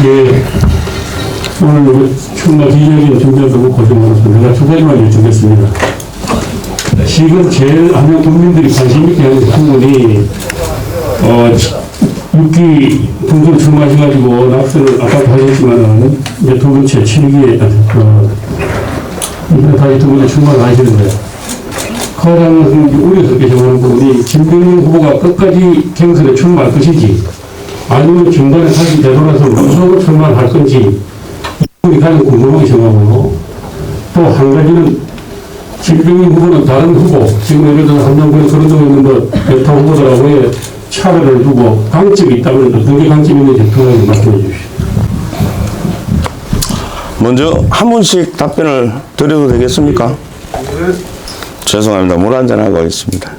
예, 오늘 충남 기자회견 준비하고 고생 많았습니다. 제가 두 가지만 여쭙겠습니다. 지금 제일 많은 국민들이 관심 있게 하는 부분이 6기 분선 출마하셔가지고 낙선을 아까 하셨지만은 이제 두 번째 7기에 다시 두 번째 출마를 하시는데 가장 우려스럽게 생각하는 부분이 김병민 후보가 끝까지 경선에 출마할 것인지 아니면 중간에 다시 되돌아서 무소속 출마를 할 건지 이분이 가장 궁금하게 생각하고 또 한 가지는 김병민 후보는 다른 후보 지금 예를 들어서 한명근에 거론되고 있는 여타 후보들하고의 차별을 두고 강점이 있다면 어떤 게 강점이 있는지 통하게 말씀해 주십시오. 먼저 한 분씩 답변을 드려도 되겠습니까? 죄송합니다. 물 한잔 하고 있습니다.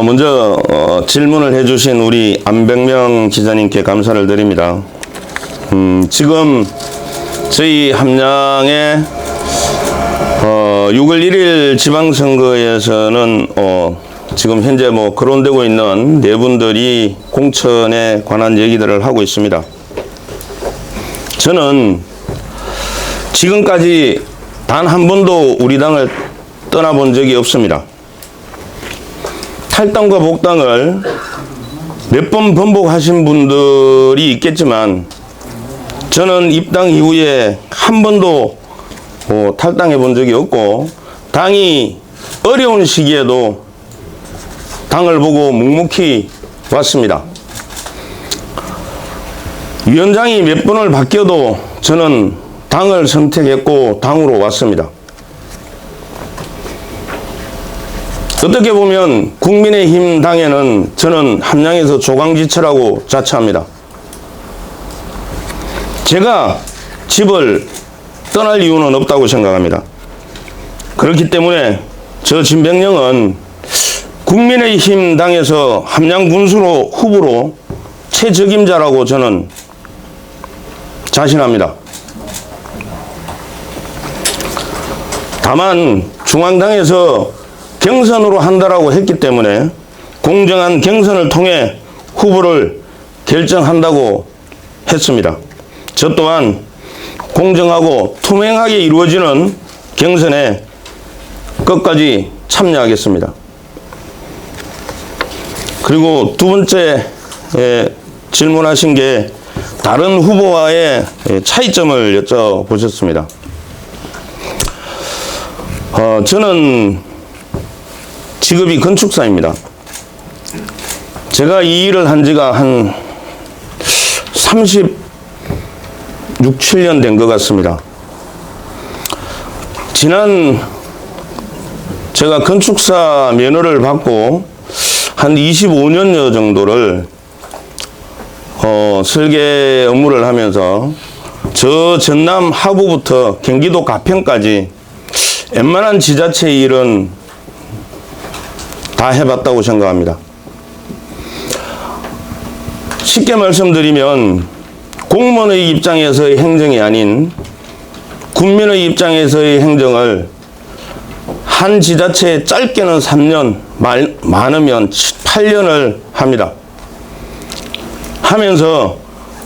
먼저 질문을 해주신 우리 안백명 기자님께 감사를 드립니다. 지금 저희 함양의 6월 1일 지방선거에서는 지금 현재 거론되고 있는 네 분들이 공천에 관한 얘기들을 하고 있습니다. 저는 지금까지 단 한 번도 우리 당을 떠나본 적이 없습니다. 탈당과 복당을 몇 번 번복하신 분들이 있겠지만 저는 입당 이후에 한 번도 탈당해 본 적이 없고 당이 어려운 시기에도 당을 보고 묵묵히 왔습니다. 위원장이 몇 번을 바뀌어도 저는 당을 선택했고 당으로 왔습니다. 어떻게 보면 국민의힘 당에는 저는 함양에서 조강지처라고 자처합니다. 제가 집을 떠날 이유는 없다고 생각합니다. 그렇기 때문에 저 진병령은 국민의힘 당에서 함양 군수로 후보로 최적임자라고 저는 자신합니다. 다만 중앙당에서 경선으로 한다라고 했기 때문에 공정한 경선을 통해 후보를 결정한다고 했습니다. 저 또한 공정하고 투명하게 이루어지는 경선에 끝까지 참여하겠습니다. 그리고 두 번째 질문하신 게 다른 후보와의 차이점을 여쭤보셨습니다. 저는 직업이 건축사입니다. 제가 이 일을 한 지가 한 36, 7년 된 것 같습니다. 지난 제가 건축사 면허를 받고 한 25년여 정도를 설계 업무를 하면서 저 전남 하부부터 경기도 가평까지 웬만한 지자체 일은 다 해봤다고 생각합니다. 쉽게 말씀드리면 공무원의 입장에서의 행정이 아닌 국민의 입장에서의 행정을 한 지자체에 짧게는 3년, 많으면 8년을 합니다. 하면서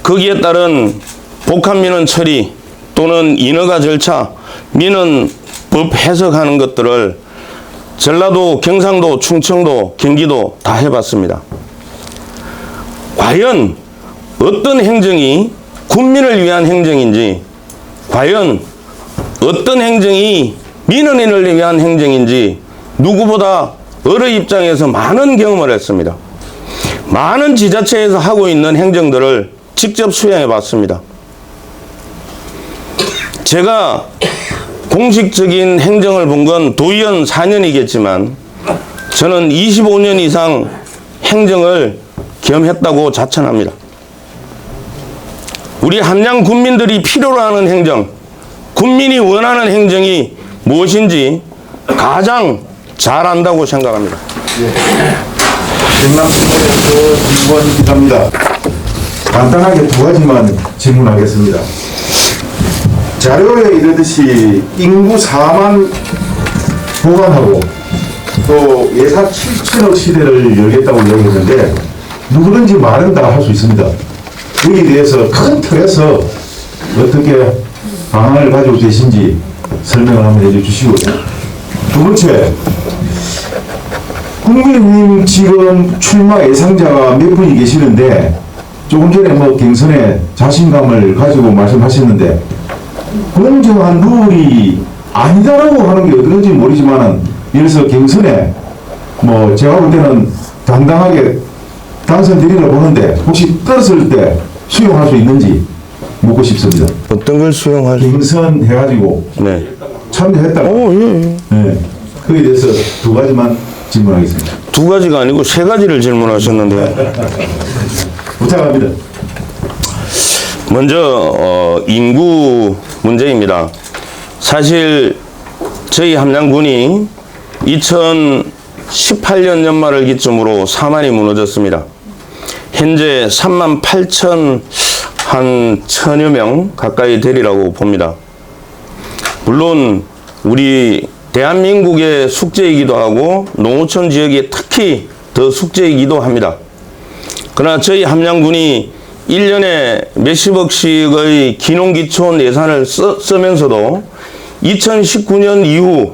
거기에 따른 복합민원 처리 또는 인허가 절차, 민원 법 해석하는 것들을 전라도, 경상도, 충청도, 경기도 다 해봤습니다. 과연 어떤 행정이 국민을 위한 행정인지, 과연 어떤 행정이 민원인을 위한 행정인지 누구보다 어느 입장에서 많은 경험을 했습니다. 많은 지자체에서 하고 있는 행정들을 직접 수행해 봤습니다. 제가 공식적인 행정을 본 건 도의원 4년이겠지만 저는 25년 이상 행정을 겸했다고 자천합니다. 우리 함양 국민들이 필요로 하는 행정, 국민이 원하는 행정이 무엇인지 가장 잘 안다고 생각합니다. 경남신문에서 김건 기자입니다. 간단하게 두 가지만 질문하겠습니다. 자료에 이르듯이 인구 4만 보관하고 또 예산 7천억 시대를 열겠다고 이야기했는데 누구든지 말은 다 할 수 있습니다. 여기에 대해서 큰 틀에서 어떻게 방안을 가지고 계신지 설명을 한번 해주시고요. 두 번째, 국민의힘 지금 출마 예상자가 몇 분이 계시는데 조금 전에 뭐 경선에 자신감을 가지고 말씀하셨는데 공정한 룰이 아니다라고 하는 게 어떤지 모르지만은 예를 들어서 경선에 뭐 제가 볼 때는 당당하게 당선되리라 보는데 혹시 떨었을 때 수용할 수 있는지 묻고 싶습니다. 어떤 걸 수용할 수? 경선 해가지고 네. 참여했다가 예. 네. 그에 대해서 두 가지만 질문하겠습니다. 두 가지가 아니고 세 가지를 질문하셨는데요. 부탁합니다. 먼저 인구 문제입니다. 사실 저희 함양군이 2018년 연말을 기점으로 4만이 무너졌습니다. 현재 3만 8천 한 천여 명 가까이 되리라고 봅니다. 물론 우리 대한민국의 숙제이기도 하고 농어촌 지역이 특히 더 숙제이기도 합니다. 그러나 저희 함양군이 1년에 몇십억씩의 기농기촌 예산을 쓰면서도 2019년 이후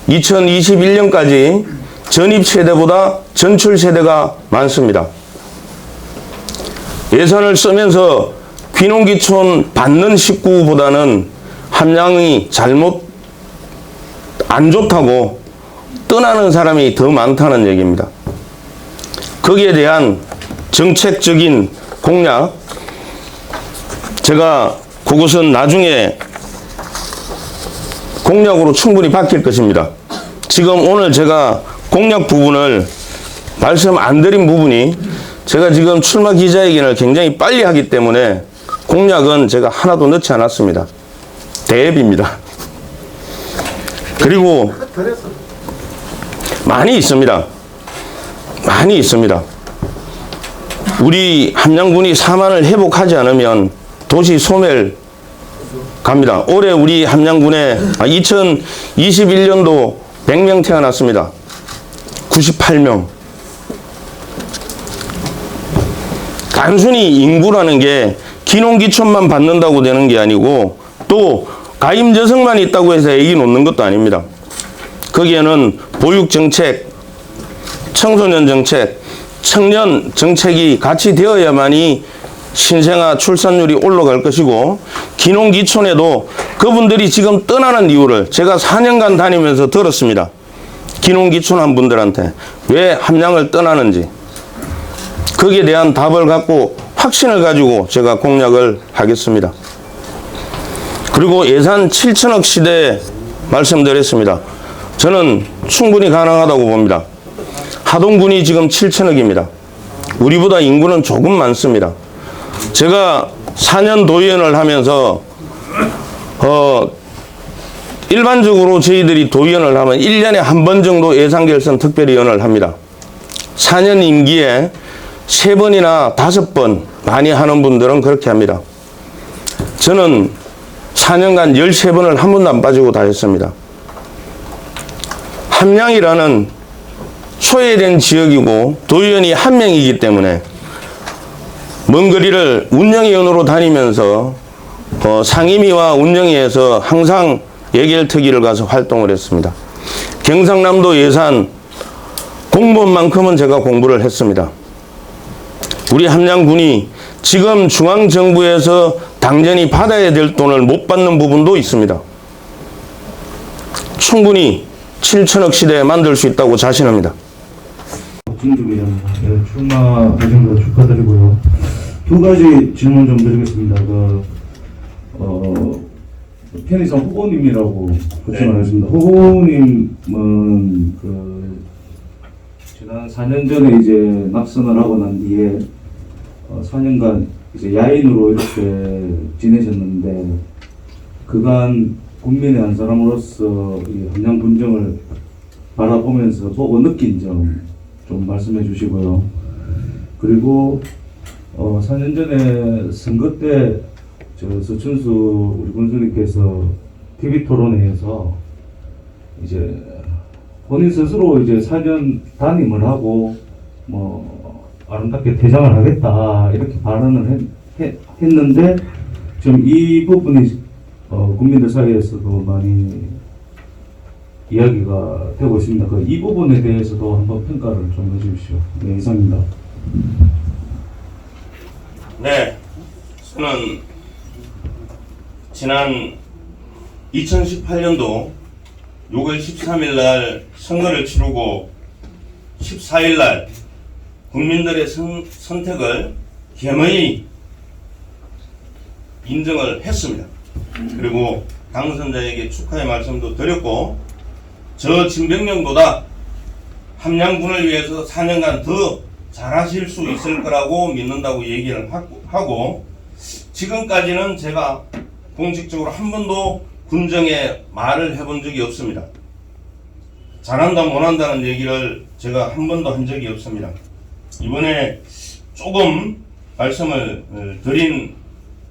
2021년까지 전입 세대보다 전출 세대가 많습니다. 예산을 쓰면서 귀농귀촌 받는 식구보다는 함양이 안 좋다고 떠나는 사람이 더 많다는 얘기입니다. 거기에 대한 정책적인 공약, 제가 그것은 나중에 공약으로 충분히 바뀔 것입니다. 지금 오늘 제가 공약 부분을 말씀 안 드린 부분이 제가 지금 출마 기자회견을 굉장히 빨리 하기 때문에 공약은 제가 하나도 넣지 않았습니다. 대입입니다. 그리고 많이 있습니다. 많이 있습니다. 우리 함양군이 4만을 회복하지 않으면 도시 소멸 갑니다. 올해 우리 함양군에 2021년도 100명 태어났습니다. 98명. 단순히 인구라는 게 기농기촌만 받는다고 되는 게 아니고 또 가임저성만 있다고 해서 애기 놓는 것도 아닙니다. 거기에는 보육정책, 청소년 정책, 청년 정책이 같이 되어야만이 신생아 출산율이 올라갈 것이고 기농기촌에도 그분들이 지금 떠나는 이유를 제가 4년간 다니면서 들었습니다. 기농기촌한 분들한테 왜 함양을 떠나는지 거기에 대한 답을 갖고 확신을 가지고 제가 공약을 하겠습니다. 그리고 예산 7천억 시대 말씀드렸습니다. 저는 충분히 가능하다고 봅니다. 하동군이 지금 7천억입니다. 우리보다 인구는 조금 많습니다. 제가 4년 도의원을 하면서 일반적으로 저희들이 도의원을 하면 1년에 한 번 정도 예산결산 특별위원을 합니다. 4년 임기에 3번이나 5번 많이 하는 분들은 그렇게 합니다. 저는 4년간 13번을 한 번도 안 빠지고 다 했습니다. 함양이라는 소외된 지역이고 도의원이 한 명이기 때문에 먼 거리를 운영위원으로 다니면서 상임위와 운영위에서 항상 예결특위를 가서 활동을 했습니다. 경상남도 예산 공무원만큼은 제가 공부를 했습니다. 우리 함양군이 지금 중앙정부에서 당연히 받아야 될 돈을 못 받는 부분도 있습니다. 충분히 7천억 시대에 만들 수 있다고 자신합니다. 진주입니다. 출마하신 거 축하드리고요. 두 가지 질문 좀 드리겠습니다. 편의상 후보님이라고 호칭하겠습니다. 후보님은 지난 4년 전에 이제 낙선을 하고 난 뒤에 4년간 이제 야인으로 이렇게 지내셨는데 그간 국민의 한 사람으로서 이 함양 분정을 바라보면서 보고 느낀 점 좀 말씀해 주시고요. 그리고 4년 전에 선거 때 저 서춘수 우리 군수님께서 TV 토론회에서 이제 본인 스스로 이제 4년 담임을 하고 뭐 아름답게 퇴장을 하겠다 이렇게 발언을 했는데 좀 이 부분이 국민들 사이에서도 많이 이야기가 되고 있습니다. 이 부분에 대해서도 한번 평가를 좀 해주십시오. 네, 이상입니다. 네, 저는 지난 2018년도 6월 13일 날 선거를 치르고 14일 날 국민들의 선택을 겸허히 인정을 했습니다. 그리고 당선자에게 축하의 말씀도 드렸고, 저 진병령보다 함양군을 위해서 4년간 더 잘하실 수 있을 거라고 믿는다고 얘기를 하고, 지금까지는 제가 공식적으로 한 번도 군정에 말을 해본 적이 없습니다. 잘한다 못한다는 얘기를 제가 한 번도 한 적이 없습니다. 이번에 조금 말씀을 드린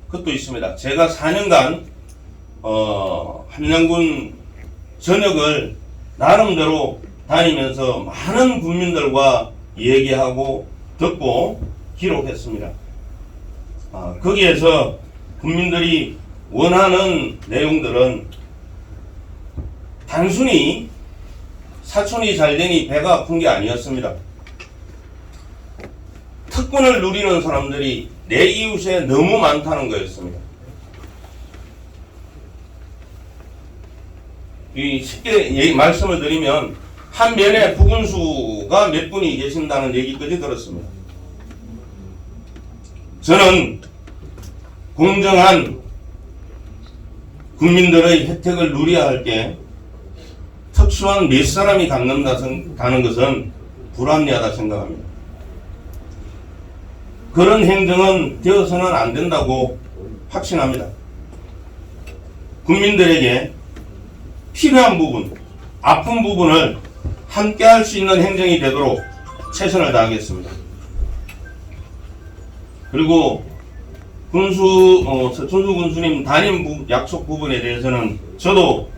것도 있습니다. 제가 4년간 함양군 전역을 나름대로 다니면서 많은 국민들과 얘기하고 듣고 기록했습니다. 거기에서 국민들이 원하는 내용들은 단순히 사촌이 잘 되니 배가 아픈 게 아니었습니다. 특권을 누리는 사람들이 내 이웃에 너무 많다는 거였습니다. 쉽게 말씀을 드리면 한 면에 부군수가 몇 분이 계신다는 얘기까지 들었습니다. 저는 공정한 국민들의 혜택을 누려야 할 게 특수한 몇 사람이 갖는다는 것은 불합리하다 생각합니다. 그런 행정은 되어서는 안 된다고 확신합니다. 국민들에게 필요한 부분, 아픈 부분을 함께 할 수 있는 행정이 되도록 최선을 다하겠습니다. 그리고 서춘수 군수님 담임 약속 부분에 대해서는 저도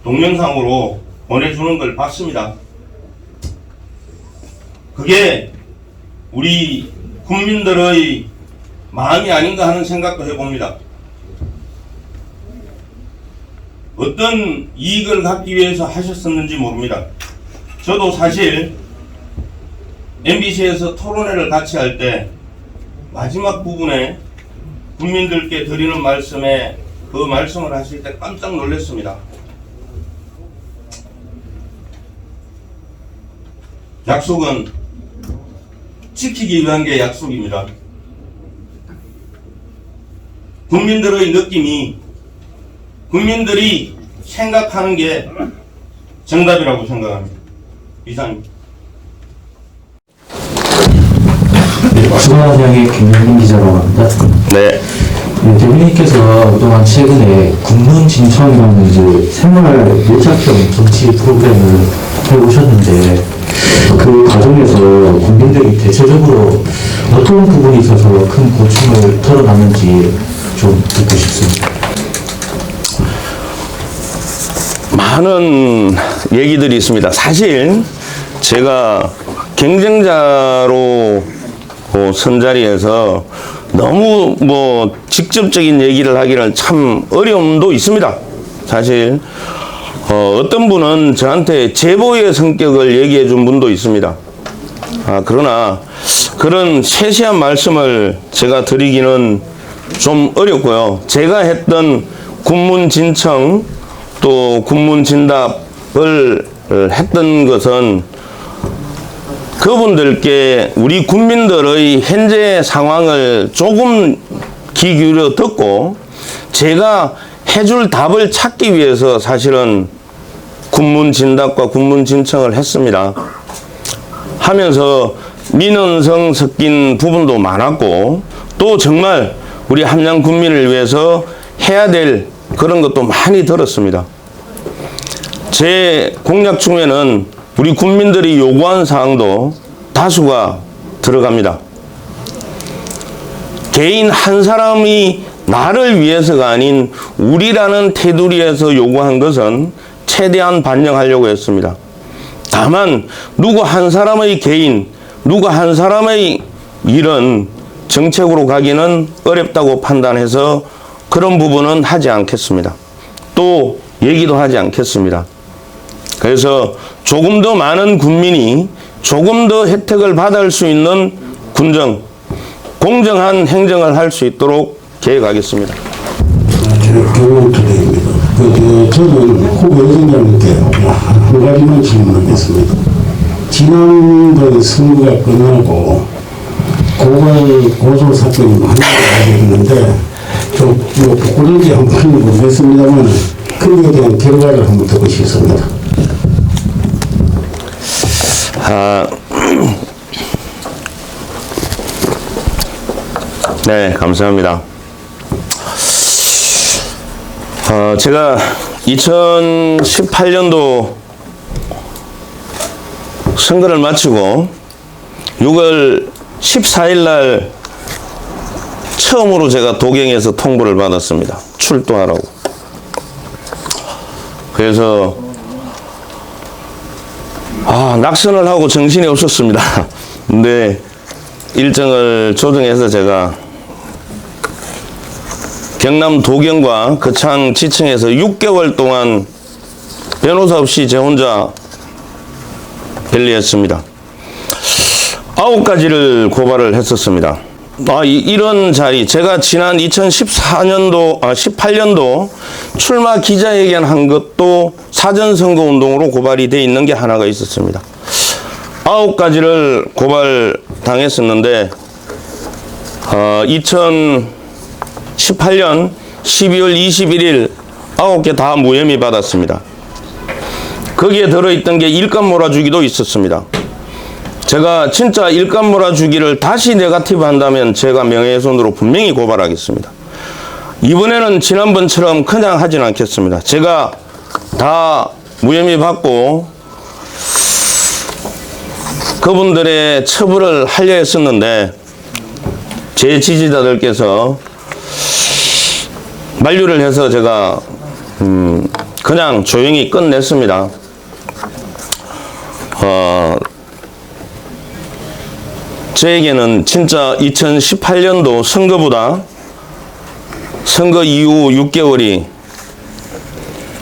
동영상으로 보내주는 걸 봤습니다. 그게 우리 국민들의 마음이 아닌가 하는 생각도 해봅니다. 어떤 이익을 갖기 위해서 하셨었는지 모릅니다. 저도 사실 MBC에서 토론회를 같이 할 때 마지막 부분에 국민들께 드리는 말씀에 그 말씀을 하실 때 깜짝 놀랐습니다. 약속은 지키기 위한 게 약속입니다. 국민들의 느낌이, 국민들이 생각하는 게 정답이라고 생각합니다. 이상입니다. 중앙은행의 김현민 기자라고 합니다. 네. 대변인께서 그동안 최근에 국문 진청이라는 이제 생활 밀착형 정치 프로그램을 해오셨는데 그 과정에서 국민들이 대체적으로 어떤 부분이 있어서 큰 고충을 털어놨는지 좀 듣고 싶습니다. 많은 얘기들이 있습니다. 사실 제가 경쟁자로 선자리에서 너무 직접적인 얘기를 하기는 참 어려움도 있습니다. 사실 어떤 분은 저한테 제보의 성격을 얘기해 준 분도 있습니다. 그러나 그런 세세한 말씀을 제가 드리기는 좀 어렵고요. 제가 했던 군문진청 또 군문진답을 했던 것은 그분들께 우리 국민들의 현재 상황을 조금 귀 기울여 듣고 제가 해줄 답을 찾기 위해서 사실은 군문진답과 군문진청을 했습니다. 하면서 민원성 섞인 부분도 많았고 또 정말 우리 함양 군민을 위해서 해야 될 그런 것도 많이 들었습니다. 제 공약 중에는 우리 국민들이 요구한 사항도 다수가 들어갑니다. 개인 한 사람이 나를 위해서가 아닌 우리라는 테두리에서 요구한 것은 최대한 반영하려고 했습니다. 다만 누구 한 사람의 개인, 누구 한 사람의 일은 정책으로 가기는 어렵다고 판단해서 그런 부분은 하지 않겠습니다. 또 얘기도 하지 않겠습니다. 그래서 조금 더 많은 국민이 조금 더 혜택을 받을 수 있는 군정, 공정한 행정을 할 수 있도록 계획하겠습니다. 경호투대입니다. 저는 후보 여정장님께 한 가지만 질문하겠습니다. 지난번 선거가 끝나고 고소 사건이 많이 나왔는데 좀 복구적이 한 번은 모르겠습니다만 거기에 대한 결과를 한번 듣고 싶습니다. 네, 감사합니다. 제가 2018년도 선거를 마치고 6월 14일 날 처음으로 제가 도경에서 통보를 받았습니다. 출두하라고. 그래서 낙선을 하고 정신이 없었습니다. 근데 일정을 조정해서 제가 경남 도경과 거창 지청에서 6개월 동안 변호사 없이 제 혼자 변리했습니다. 9가지를 고발을 했었습니다. 이런 자리, 제가 지난 18년도 출마 기자회견 한 것도 사전선거 운동으로 고발이 돼 있는 게 하나가 있었습니다. 9가지를 고발당했었는데 2018년 12월 21일 9개 다 무혐의 받았습니다. 거기에 들어있던 게 일감 몰아주기도 있었습니다. 제가 진짜 일감 몰아주기를 다시 네거티브 한다면 제가 명예훼손으로 분명히 고발하겠습니다. 이번에는 지난번처럼 그냥 하진 않겠습니다. 제가 다 무혐의 받고 그분들의 처벌을 하려 했었는데 제 지지자들께서 만류를 해서 제가 그냥 조용히 끝냈습니다. 저에게는 진짜 2018년도 선거보다 선거 이후 6개월이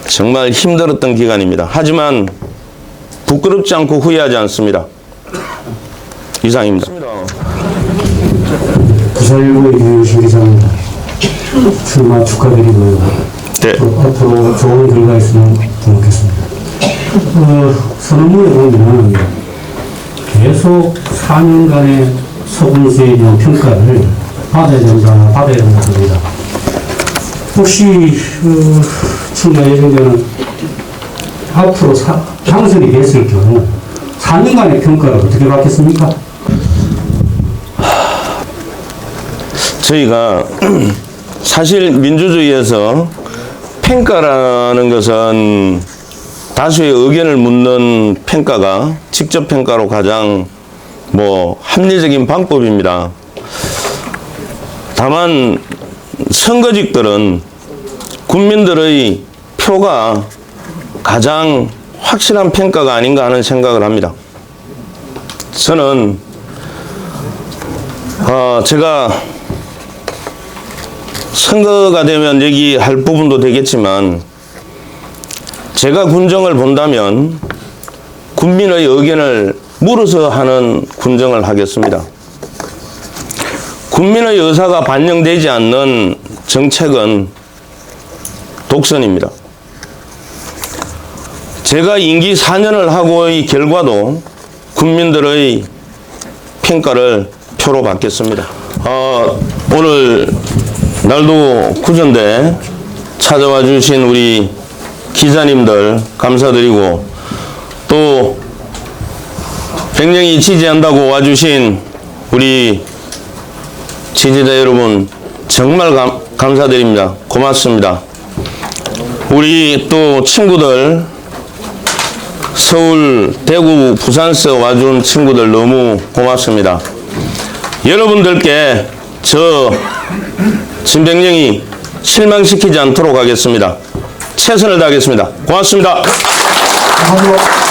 정말 힘들었던 기간입니다. 하지만 부끄럽지 않고 후회하지 않습니다. 이상입니다. 부산일보의 유효신 기자입니다. 출마 축하드리고요. 네. 앞으로 좋은 결과 있으면 좋겠습니다. 선언문에 보면 계속 4년간의 서분수에 대한 평가를 받아야 된다고 합니다. 혹시 출마 예정자는 앞으로 당선이 됐을 경우 4년간의 평가를 어떻게 받겠습니까? 저희가 사실 민주주의에서 평가라는 것은 다수의 의견을 묻는 평가가 직접 평가로 가장 합리적인 방법입니다. 다만 선거직들은 국민들의 표가 가장 확실한 평가가 아닌가 하는 생각을 합니다. 저는 제가 선거가 되면 얘기할 부분도 되겠지만 제가 군정을 본다면 국민의 의견을 물어서 하는 군정을 하겠습니다. 국민의 의사가 반영되지 않는 정책은 독선입니다. 제가 임기 4년을 하고의 결과도 국민들의 평가를 표로 받겠습니다. 오늘 날도 구전데 찾아와 주신 우리 기자님들 감사드리고 또 굉장히 지지한다고 와주신 우리 지지자 여러분 정말 감사드립니다. 고맙습니다. 우리 또 친구들 서울, 대구, 부산서 와준 친구들 너무 고맙습니다. 여러분들께 신병영이 실망시키지 않도록 하겠습니다. 최선을 다하겠습니다. 고맙습니다. 감사합니다.